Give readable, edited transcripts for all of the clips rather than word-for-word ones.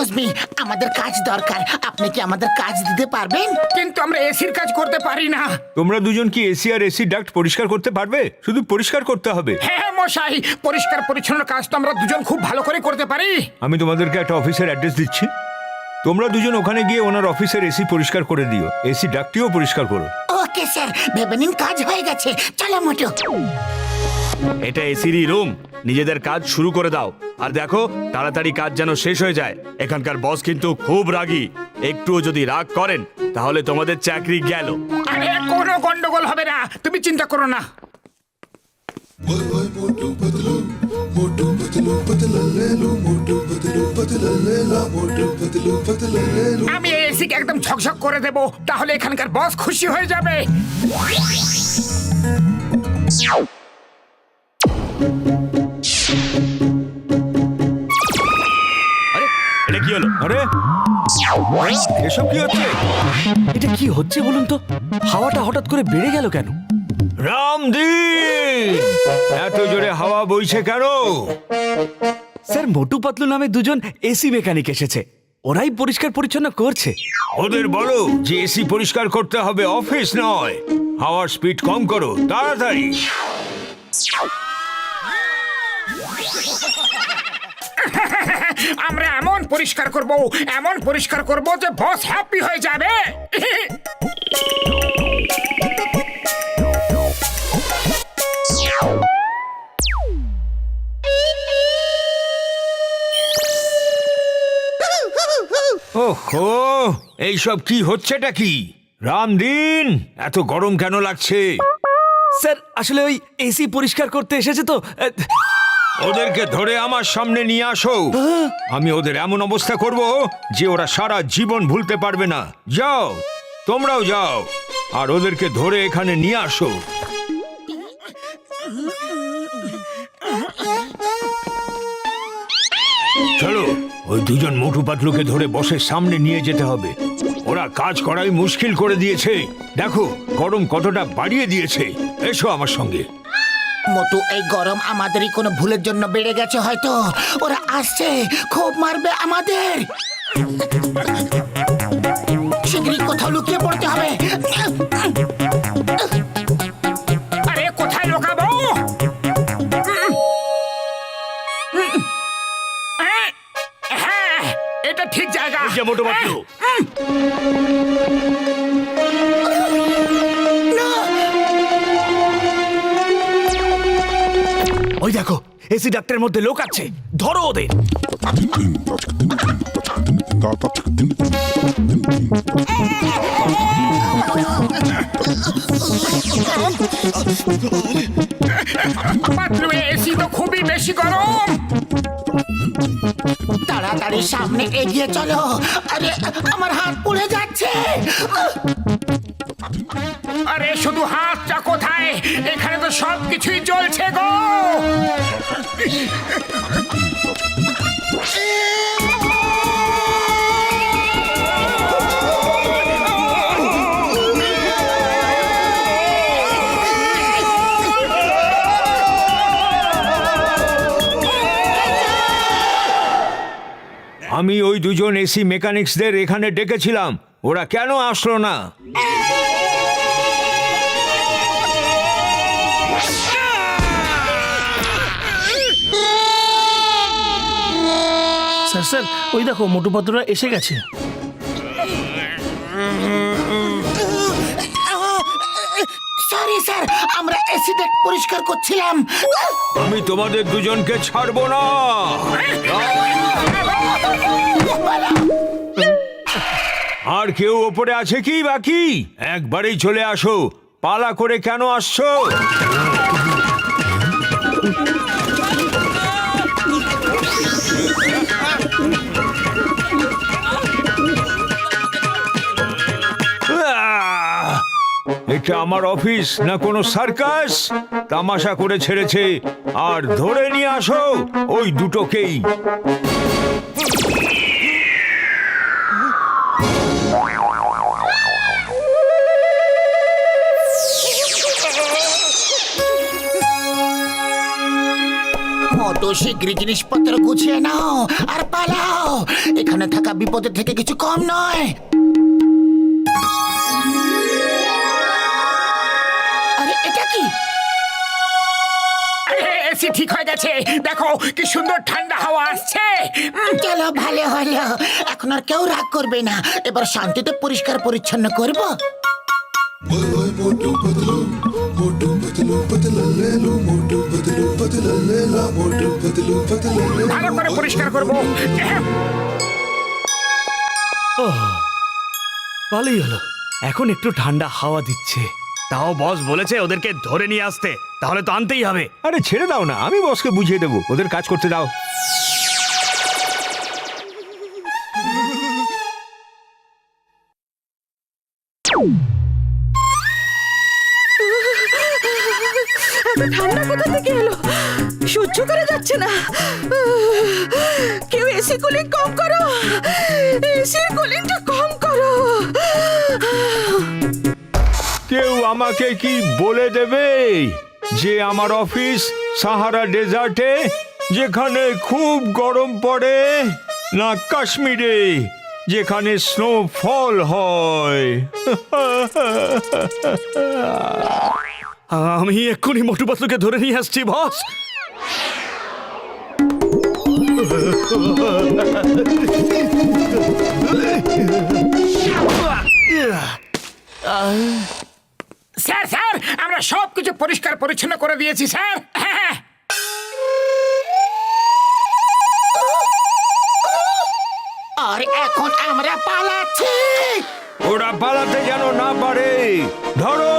Excuse me, আমাদের কাজ দরকার। আপনি কি আমাদের কাজ দিতে পারবেন? কিন্তু আমরা এসির কাজ করতে পারি না। তোমরা দুজন কি এসি আর এসি ডাক্ট পরিষ্কার করতে পারবে? শুধু পরিষ্কার করতে হবে। হ্যাঁ মশাই, পরিষ্কার পরিচ্ছন্ন কাজ তো আমরা দুজন খুব ভালো করে করতে পারি। আমি তোমাদেরকে একটা অফিসের অ্যাড্রেস দিচ্ছি, তোমরা দুজন ওখানে গিয়ে ওনার অফিসের এসি পরিষ্কার করে দিও, এসি ডাক্টটিও পরিষ্কার করো। ওকে স্যার, ভেবে নিন কাজ হয়ে গেছে। চলো মোটু। এটা এসিরই রুম, নিজেদের কাজ শুরু করে দাও। আর দেখো তাড়াতাড়ি কাজ যেন শেষ হয়ে যায়। এখানকার বস কিন্তু খুব রাগী, একটুও যদি রাগ করেন তাহলে তোমাদের চাকরি গেল। আরে কোনো গন্ডগোল হবে না, তুমি চিন্তা করো না। আমি এসিকে একদম ঝকঝক করে দেব, তাহলে এখানকার বস খুশি হয়ে যাবে। আরে এটা কি হলো? আরে এসব কি হচ্ছে? এটা কি হচ্ছে বলুন তো? হাওয়াটা হঠাৎ করে বেড়ে গেল কেন? রামদিন, এত জোরে হাওয়া বইছে কেন? স্যার, মোটু পাতলু নামে দুজন এসি মেকানিক এসেছে, ওরাই পরিষ্কার পরিচ্ছন্ন করছে। ওদের বলো যে এসি পরিষ্কার করতে হবে, অফিস নয়। হাওয়ার স্পিড কম করো তাড়াতাড়ি। আমরা এমন পরিষ্কার করব, এমন পরিষ্কার করব যে বস হ্যাপি হয়ে যাবে। ওহো, এইসব কি হচ্ছেটা কি? রামদিন, এত গরম কেন লাগছে? স্যার, আসলে ওই এসি পরিষ্কার করতে এসেছে তো। ওদেরকে ধরে আমার সামনে নিয়ে আসো। আমি ওদের এমন অবস্থা করব যে ওরা সারা জীবন ভুলতে পারবে না। যাও, তোমরাও যাও, আর ওদেরকে ধরে এখানে নিয়ে আসো। চলো, ওই দুজন মোটু পাতলুকে ধরে বসের সামনে নিয়ে যেতে হবে। ওরা কাজ করাই মুশকিল করে দিয়েছে। দেখো গরম কতটা বাড়িয়ে দিয়েছে। এসো আমার সঙ্গে। মোটু, এই গরম আমাদেরই কোনো ভুলের জন্য বেড়ে গেছে হয়তো। ওরা আসছে, খুব মারবে আমাদের। শীঘ্রই কোথাও লুকিয়ে পড়তে হবে। আরে কোথায় লুকাবো? হ্যাঁ, এটা ঠিক জায়গা। এই যে মোটু পাতলু, ওই দেখো, এসি ডাক্টের মধ্যে লোক আছে, ধরো ওদের। পাতলু, এসি তো খুবই বেশি গরম। তাড়াতাড়ি সামনে এগিয়ে চলো। আরে আমার হাত পুড়ে যাচ্ছে। আরে শুধু হাতটা কোথায়? এখানে তো সব কিছুই জ্বলছে গো। আমি ওই দুজন এসি মেকানিক্সদের এখানে ডেকেছিলাম, ওরা কেন আসলো না? স্যার স্যার, ওই দেখো মোটু পাতলুরা এসে গেছে। সরি স্যার, আমরা অ্যাসিডেট পরিষ্কার করছিলাম। আমি তোমাদের দুজনকে ছাড়বো না। আর কেউ ওপরে আছে কি বাকি? একবারেই চলে আসো, পালা করে কেন আসছো? এটা আমার অফিস না কোনো সার্কাস? তামাশা করে ছেড়েছে। আর ধরে নিয়ে আসো ওই দুটোকেই। মোটু শীঘ্রই জিনিসপত্র গুছিয়ে নাও আর পালাও। এখানে থাকা বিপদের থেকে কিছু কম নয়। আরে এটা কি? এসি ঠিক হয়ে গেছে, দেখো কি সুন্দর ঠান্ডা হাওয়া আসছে। চলো ভালো হলো, এখন আর কেউ রাগ করবে না। এবার শান্তিতে পরিষ্কার পরিচ্ছন্ন করব। ভালো করে পরিষ্কার করবো। ভালোই হলো, এখন একটু ঠান্ডা হাওয়া দিচ্ছে। তাও বস বলেছে ওদেরকে ধরে নিয়ে আসতে, তাহলে তো আনতেই হবে। আরে ছেড়ে দাও না, আমি বসকে বুঝিয়ে দেবো, ওদের কাজ করতে দাও। এত ঠান্ডা কোথা থেকে এলো? সহ্য করা যাচ্ছে না। কেউ এসি কুলিং কম করো, এসির কুলিংটা কম করো। কেউ আমাকে কি বলে দেবে যে আমার অফিস সাহারা ডেজার্টে, যেখানে খুব গরম পড়ে, না কাশ্মীরে যেখানে স্নোফল হয়? আমি এক্ষুনি মোটু পাতলুকে ধরে নিয়ে আসছি বস। স্যার স্যার, আমরা সবকিছু পরিষ্কার পরিচ্ছন্ন করে দিয়েছি স্যার। হ্যাঁ, আর এখন আমরা পালাচ্ছি। ওরা পালাতে যেন না পারে, ধরো।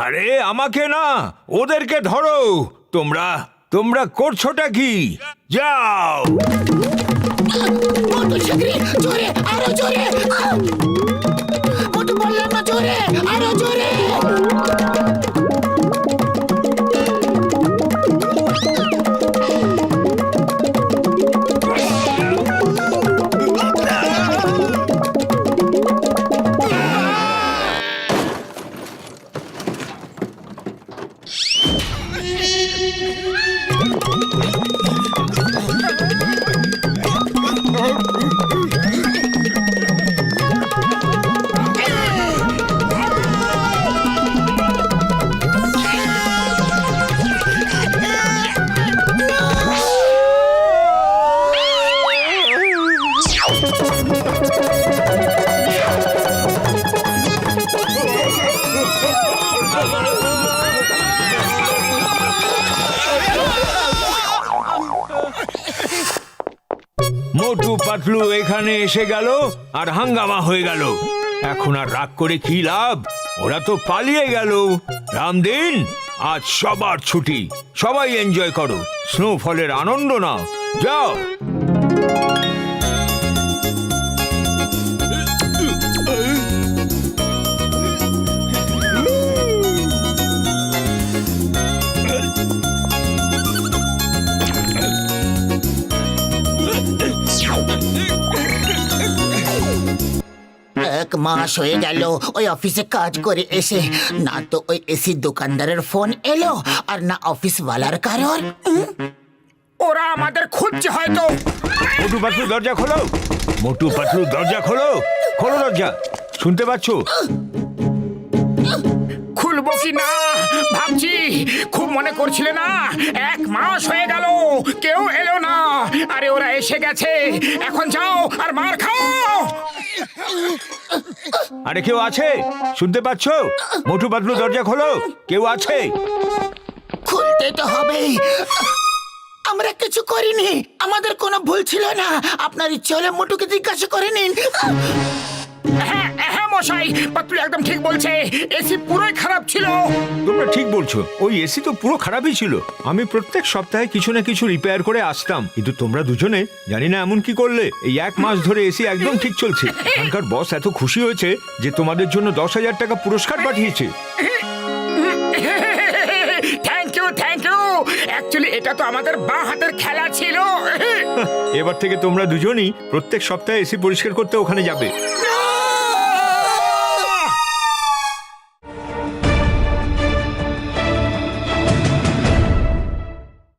আরে আমাকে না, ওদেরকে ধরো। তোমরা তোমরা করছোটা কি? যাও। মোটু শিগগিরই, জোরে, আরো জোরে। মোটু বললাম না, জোরে, আরো জোরে। মোটু পাতলু এখানে এসে গেল আর হাঙ্গামা হয়ে গেল। এখন আর রাগ করে কি লাভ? ওরা তো পালিয়ে গেল। রামদিন, আজ সবার ছুটি, সবাই এনজয় করো, স্নোফলের আনন্দ নাও। যাও। এক মাস হয়ে গেল ওই অফিসে কাজ করে এসে, না তো ওই এসি দোকানদারের ফোন এলো আর না অফিসওয়ালার কারোর। ওরা আমাদের খুঁজছে হয়তো। মোটু পাতলু দরজা খোলো, মোটু পাতলু দরজা খোলো, খোলো দরজা। শুনতে পাচ্ছ? খুলবো কি না ভাবছি। খুব মনে করছিলে না? এক মাস হয়ে গেল, কেউ এলো না। আরে ওরা এসে গেছে, এখন যাও আর মার খাও। আরে কেউ আছে? শুনতে পাচ্ছ? মোটু পাতলু দরজা খোলো, কেউ আছে? খুলতে তো হবেই। আমরা কিছু করিনি, আমাদের কোনো ভুল ছিল না। আপনার ইচ্ছে হলে মোটুকে জিজ্ঞাসা করে নিন। হ্যাঁ হ্যাঁ মশাই, পাতলু একদম ঠিক বলছে, এসি পুরোই খারাপ ছিল। তোমরা ঠিক বলছো, ওই এসি তো পুরো খারাপই ছিল। আমি প্রত্যেক সপ্তাহে কিছু না কিছু রিপেয়ার করে আসতাম, কিন্তু তোমরা দুজনে জানি না এমন কি করলে। এই 1 মাস ধরে এসি একদম ঠিক চলছে। এখানকার বস এত খুশি হয়েছে যে তোমাদের জন্য 10,000 টাকা পুরস্কার পাঠিয়েছে। Thank you, thank you. Actually এটা তো আমাদের বাঁ হাতের খেলা ছিল। এবার থেকে তোমরা দুজনই প্রত্যেক সপ্তাহে এসি পরিষ্কার করতে ওখানে যাবে।